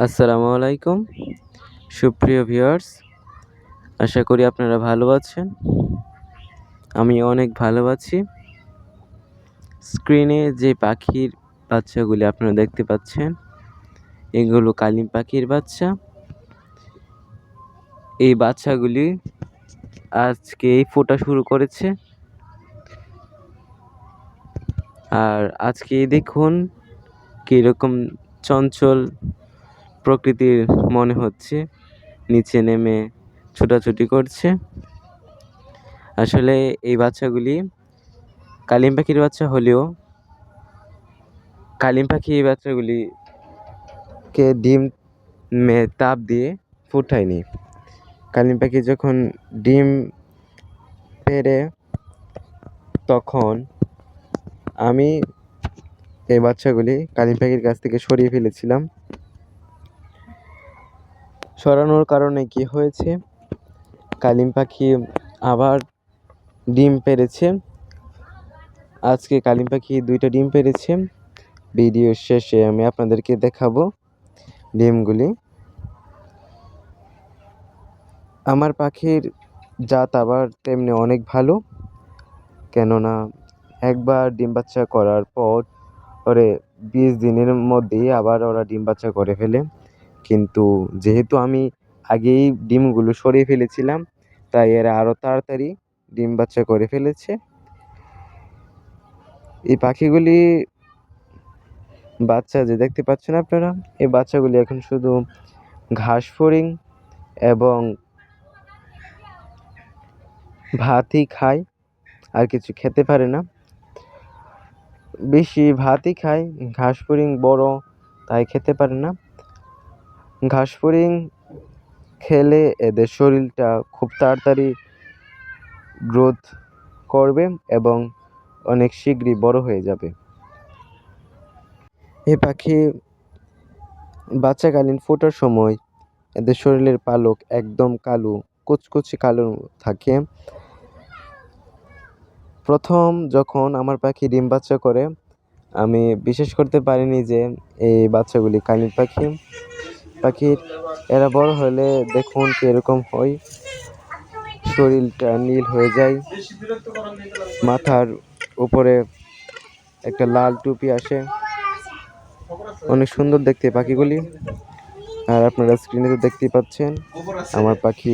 আসসালামু আলাইকুম সুপ্রিয় ভিউয়ার্স, আশা করি আপনারা ভালো আছেন। আমি অনেক ভালো আছি। স্ক্রিনে যে পাখির বাচ্চাগুলি আপনারা দেখতে পাচ্ছেন, এগুলো কালিম পাখির বাচ্চা। এই বাচ্চাগুলি আজকেই ফোটা শুরু করেছে। আর আজকেই দেখুন কীরকম চঞ্চল প্রকৃতির মনে হচ্ছে, নিচে নেমে ছোটাছুটি করছে। আসলে এই বাচ্চাগুলি কালিম পাখির বাচ্চা হলেও কালিম পাখি এই বাচ্চাগুলিকে ডিম তাপ দিয়ে ফুটায়নি। কালিম পাখি যখন ডিম পেড়ে তখন আমি এই বাচ্চাগুলি কালিম পাখির কাছ থেকে সরিয়ে ফেলেছিলাম। সরানোর কারণে কি হয়েছে, কালিম পাখি আবার ডিম পেড়েছে। আজকে কালিম পাখি 2টা ডিম পেড়েছে। ভিডিও শেষে আমি আপনাদেরকে দেখাবো ডিমগুলি। আমার পাখির জাত আবার তেমনি অনেক ভালো, কেননা একবার ডিম বাচ্চা করার পর 20 দিনের মধ্যেই আবার ওরা ডিম বাচ্চা করে ফেলে। কিন্তু যেহেতু আমি আগেই ডিমগুলো সরিয়ে ফেলেছিলাম, তাই এরা আরও তাড়াতাড়ি ডিম বাচ্চা করে ফেলেছে। এই পাখিগুলি বাচ্চা যে দেখতে পাচ্ছেন আপনারা, এই বাচ্চাগুলি এখন শুধু ঘাস ফড়িং এবং ভাতই খায়, আর কিছু খেতে পারে না। বেশি ভাতই খায়, ঘাস ফড়িং বড় তাই খেতে পারে না। ঘাস ফড়িং খেলে এদের শরীরটা খুব তাড়াতাড়ি গ্রোথ করবে এবং অনেক শীঘ্রই বড় হয়ে যাবে। এই পাখি বাচ্চাকালীন ফোটার সময় এদের শরীরের পালক একদম কালো, কুচকুচে কালো থাকে। প্রথম যখন আমার পাখি ডিম বাচ্চা করে, আমি বিশ্বাস করতে পারিনি যে এই বাচ্চাগুলি কালিম পাখির। এরা বড় হলে দেখুন কীরকম হয়, শরীরটা নীল হয়ে যায়, মাথার উপরে একটা লাল টুপি আসে, অনেক সুন্দর দেখতে পাখিগুলি। আর আপনারা স্ক্রিনে তো দেখতেই পাচ্ছেন আমার পাখি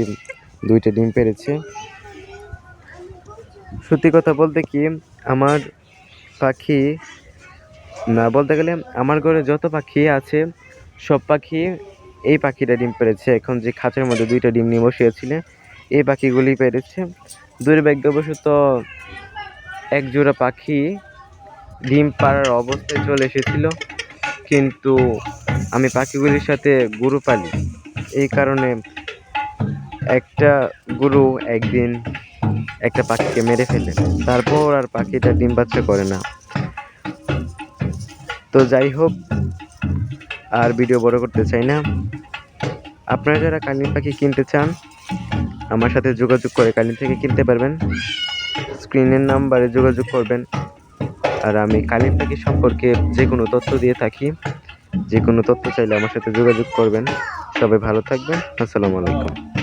2টা ডিম পেড়েছে। সত্যি কথা বলতে কি, আমার পাখি না বলতে গেলে আমার ঘরে যত পাখি আছে সব পাখি এই পাখিটা ডিম পেড়েছে। এখন যে খাঁচার মধ্যে 2টা ডিম নিয়ে বসিয়েছিল, এই পাখিগুলি পেড়েছে। দুর্ভাগ্যবশত এক জোড়া পাখি ডিম পাড়ার অবস্থায় চলে এসেছিল, কিন্তু আমি পাখিগুলির সাথে গরু পালি, এই কারণে একটা গরু একদিন একটা পাখিকে মেরে ফেলে, তারপর আর পাখিটা ডিম বাচ্চা করে না। তো যাই হোক, আর ভিডিও বড় করতে চাই না। আপনারা যারা কালিম পাখি কিনতে চান, আমার সাথে যোগাযোগ করে কালিম থেকে কিনতে পারবেন। স্ক্রিনের নাম্বারে যোগাযোগ করবেন। আর আমি কালিম পাখি সম্পর্কে যে কোনো তথ্য দিয়ে থাকি, যে কোনো তথ্য চাইলে আমার সাথে যোগাযোগ করবেন। সবাই ভালো থাকবেন। আসসালামু আলাইকুম।